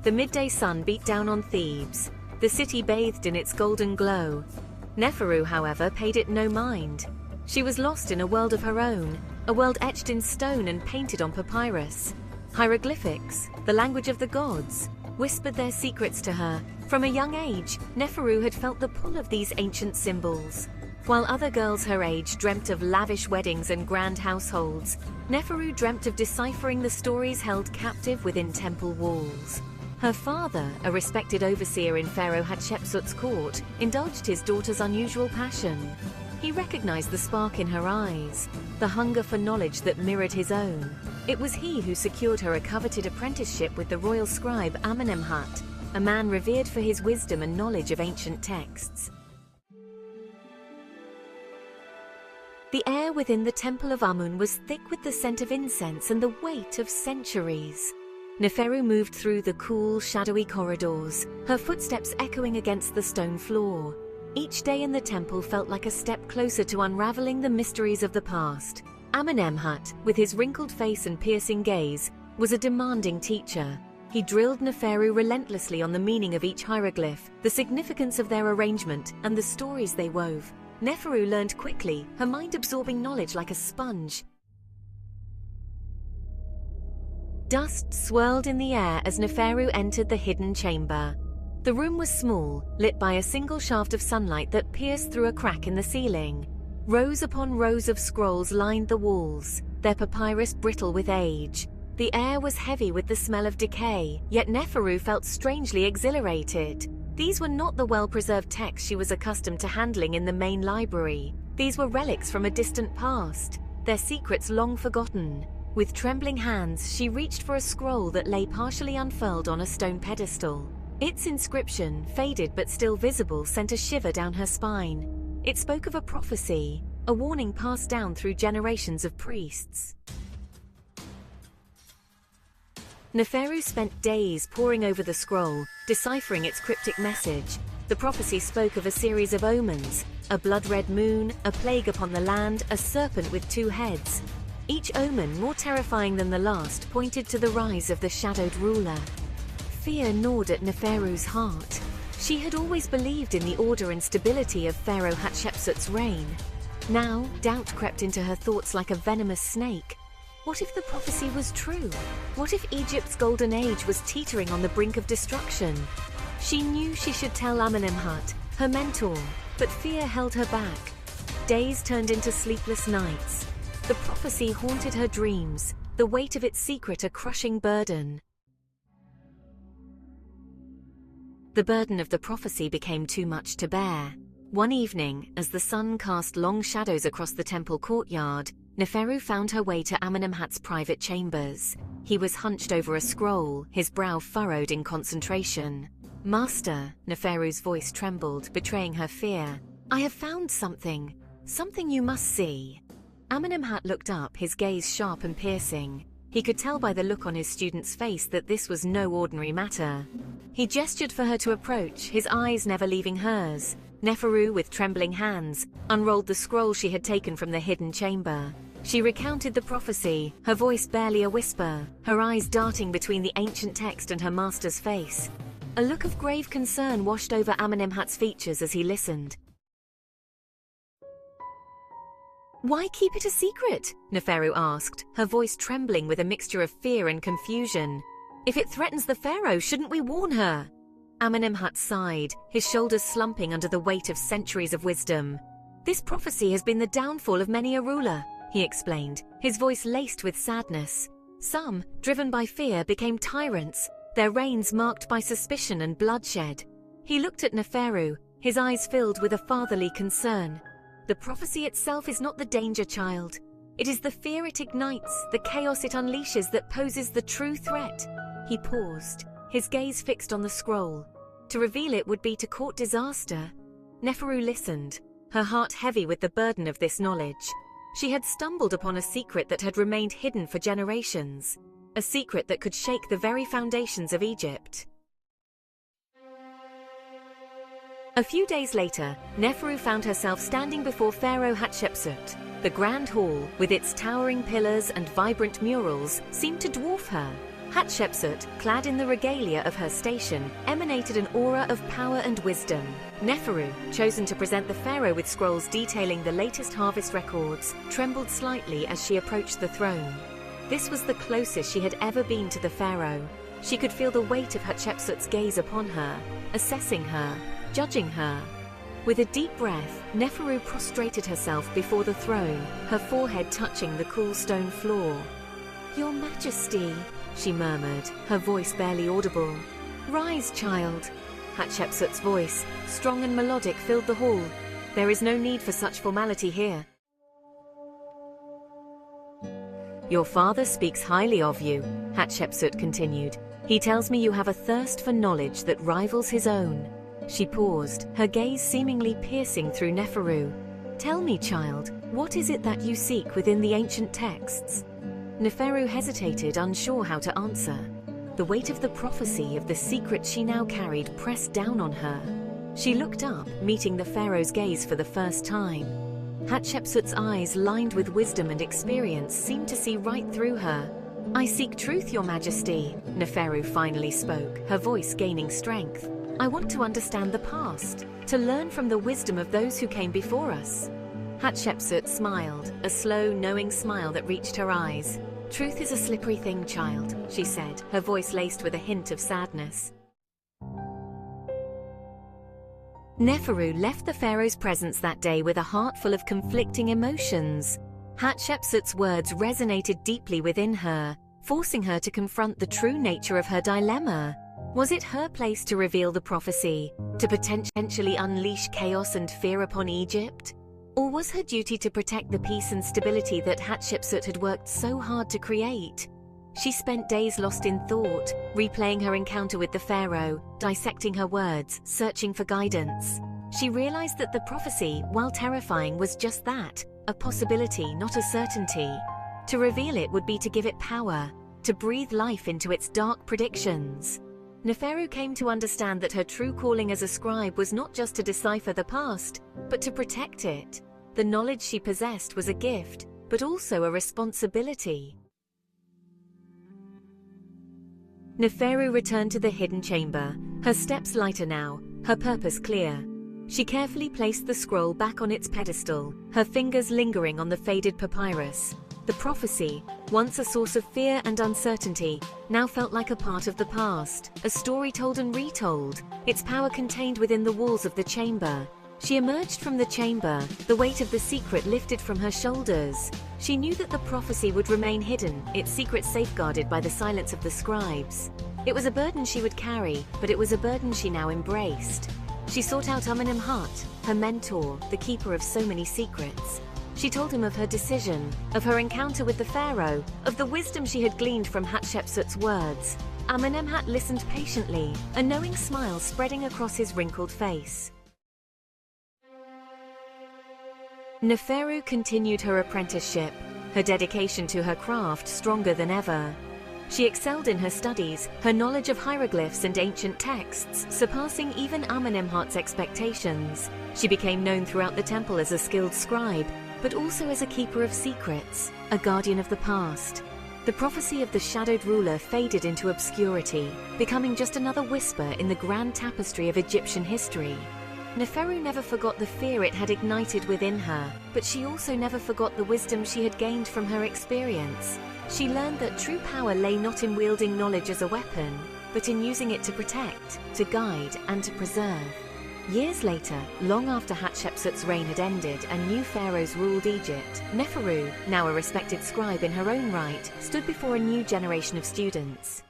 The midday sun beat down on Thebes. The city bathed in its golden glow. Neferu, however, paid it no mind. She was lost in a world of her own, a world etched in stone and painted on papyrus. Hieroglyphics, the language of the gods, whispered their secrets to her. From a young age, Neferu had felt the pull of these ancient symbols. While other girls her age dreamt of lavish weddings and grand households, Neferu dreamt of deciphering the stories held captive within temple walls. Her father, a respected overseer in Pharaoh Hatshepsut's court, indulged his daughter's unusual passion. He recognized the spark in her eyes, the hunger for knowledge that mirrored his own. It was he who secured her a coveted apprenticeship with the royal scribe Amenemhat, a man revered for his wisdom and knowledge of ancient texts. The air within the Temple of Amun was thick with the scent of incense and the weight of centuries. Neferu moved through the cool, shadowy corridors, her footsteps echoing against the stone floor. Each day in the temple felt like a step closer to unraveling the mysteries of the past. Amenemhat, with his wrinkled face and piercing gaze, was a demanding teacher. He drilled Neferu relentlessly on the meaning of each hieroglyph, the significance of their arrangement, and the stories they wove. Neferu learned quickly, her mind absorbing knowledge like a sponge. Dust swirled in the air as Neferu entered the hidden chamber. The room was small, lit by a single shaft of sunlight that pierced through a crack in the ceiling. Rows upon rows of scrolls lined the walls, their papyrus brittle with age. The air was heavy with the smell of decay, yet Neferu felt strangely exhilarated. These were not the well-preserved texts she was accustomed to handling in the main library. These were relics from a distant past, their secrets long forgotten. With trembling hands, she reached for a scroll that lay partially unfurled on a stone pedestal. Its inscription, faded but still visible, sent a shiver down her spine. It spoke of a prophecy, a warning passed down through generations of priests. Neferu spent days poring over the scroll, deciphering its cryptic message. The prophecy spoke of a series of omens, a blood-red moon, a plague upon the land, a serpent with two heads. Each omen, more terrifying than the last, pointed to the rise of the shadowed ruler. Fear gnawed at Neferu's heart. She had always believed in the order and stability of Pharaoh Hatshepsut's reign. Now, doubt crept into her thoughts like a venomous snake. What if the prophecy was true? What if Egypt's golden age was teetering on the brink of destruction? She knew she should tell Amenemhat, her mentor, but fear held her back. Days turned into sleepless nights. The prophecy haunted her dreams, the weight of its secret a crushing burden. The burden of the prophecy became too much to bear. One evening, as the sun cast long shadows across the temple courtyard, Neferu found her way to Amenemhat's private chambers. He was hunched over a scroll, his brow furrowed in concentration. "Master," Neferu's voice trembled, betraying her fear. "I have found something. Something you must see." Amenemhat looked up, his gaze sharp and piercing. He could tell by the look on his student's face that this was no ordinary matter. He gestured for her to approach, his eyes never leaving hers. Neferu, with trembling hands, unrolled the scroll she had taken from the hidden chamber. She recounted the prophecy, her voice barely a whisper, her eyes darting between the ancient text and her master's face. A look of grave concern washed over Amenemhat's features as he listened. "Why keep it a secret?" Neferu asked, her voice trembling with a mixture of fear and confusion. "If it threatens the pharaoh, shouldn't we warn her?" Amenemhat sighed, his shoulders slumping under the weight of centuries of wisdom. "This prophecy has been the downfall of many a ruler," he explained, his voice laced with sadness. "Some, driven by fear, became tyrants, their reigns marked by suspicion and bloodshed." He looked at Neferu, his eyes filled with a fatherly concern. "The prophecy itself is not the danger, child. It is the fear it ignites, the chaos it unleashes that poses the true threat." He paused, his gaze fixed on the scroll. To reveal it would be to court disaster. Neferu listened, her heart heavy with the burden of this knowledge. She had stumbled upon a secret that had remained hidden for generations, a secret that could shake the very foundations of Egypt. A few days later, Neferu found herself standing before Pharaoh Hatshepsut. The grand hall, with its towering pillars and vibrant murals, seemed to dwarf her. Hatshepsut, clad in the regalia of her station, emanated an aura of power and wisdom. Neferu, chosen to present the pharaoh with scrolls detailing the latest harvest records, trembled slightly as she approached the throne. This was the closest she had ever been to the pharaoh. She could feel the weight of Hatshepsut's gaze upon her, assessing her, judging her. With a deep breath, Neferu prostrated herself before the throne, her forehead touching the cool stone floor. "Your Majesty," she murmured, her voice barely audible. "Rise, child." Hatshepsut's voice, strong and melodic, filled the hall. "There is no need for such formality here. Your father speaks highly of you," Hatshepsut continued. "He tells me you have a thirst for knowledge that rivals his own." She paused, her gaze seemingly piercing through Neferu. "Tell me, child, what is it that you seek within the ancient texts?" Neferu hesitated, unsure how to answer. The weight of the prophecy of the secret she now carried pressed down on her. She looked up, meeting the pharaoh's gaze for the first time. Hatshepsut's eyes, lined with wisdom and experience, seemed to see right through her. "I seek truth, Your Majesty," Neferu finally spoke, her voice gaining strength. "I want to understand the past, to learn from the wisdom of those who came before us." Hatshepsut smiled, a slow, knowing smile that reached her eyes. "Truth is a slippery thing, child," she said, her voice laced with a hint of sadness. Neferu left the pharaoh's presence that day with a heart full of conflicting emotions. Hatshepsut's words resonated deeply within her, forcing her to confront the true nature of her dilemma. Was it her place to reveal the prophecy, to potentially unleash chaos and fear upon Egypt? Or was her duty to protect the peace and stability that Hatshepsut had worked so hard to create? She spent days lost in thought, replaying her encounter with the pharaoh, dissecting her words, searching for guidance. She realized that the prophecy, while terrifying, was just that, a possibility, not a certainty. To reveal it would be to give it power, to breathe life into its dark predictions. Neferu came to understand that her true calling as a scribe was not just to decipher the past, but to protect it. The knowledge she possessed was a gift, but also a responsibility. Neferu returned to the hidden chamber, her steps lighter now, her purpose clear. She carefully placed the scroll back on its pedestal, her fingers lingering on the faded papyrus. The prophecy, once a source of fear and uncertainty, now felt like a part of the past, a story told and retold, its power contained within the walls of the chamber. She emerged from the chamber, the weight of the secret lifted from her shoulders. She knew that the prophecy would remain hidden, its secret safeguarded by the silence of the scribes. It was a burden she would carry, but it was a burden she now embraced. She sought out Amenemhat, her mentor, the keeper of so many secrets. She told him of her decision, of her encounter with the pharaoh, of the wisdom she had gleaned from Hatshepsut's words. Amenemhat listened patiently, a knowing smile spreading across his wrinkled face. Neferu continued her apprenticeship, her dedication to her craft stronger than ever. She excelled in her studies, her knowledge of hieroglyphs and ancient texts surpassing even Amenemhat's expectations. She became known throughout the temple as a skilled scribe, but also as a keeper of secrets, a guardian of the past. The prophecy of the shadowed ruler faded into obscurity, becoming just another whisper in the grand tapestry of Egyptian history. Neferu never forgot the fear it had ignited within her, but she also never forgot the wisdom she had gained from her experience. She learned that true power lay not in wielding knowledge as a weapon, but in using it to protect, to guide, and to preserve. Years later, long after Hatshepsut's reign had ended and new pharaohs ruled Egypt, Neferu, now a respected scribe in her own right, stood before a new generation of students.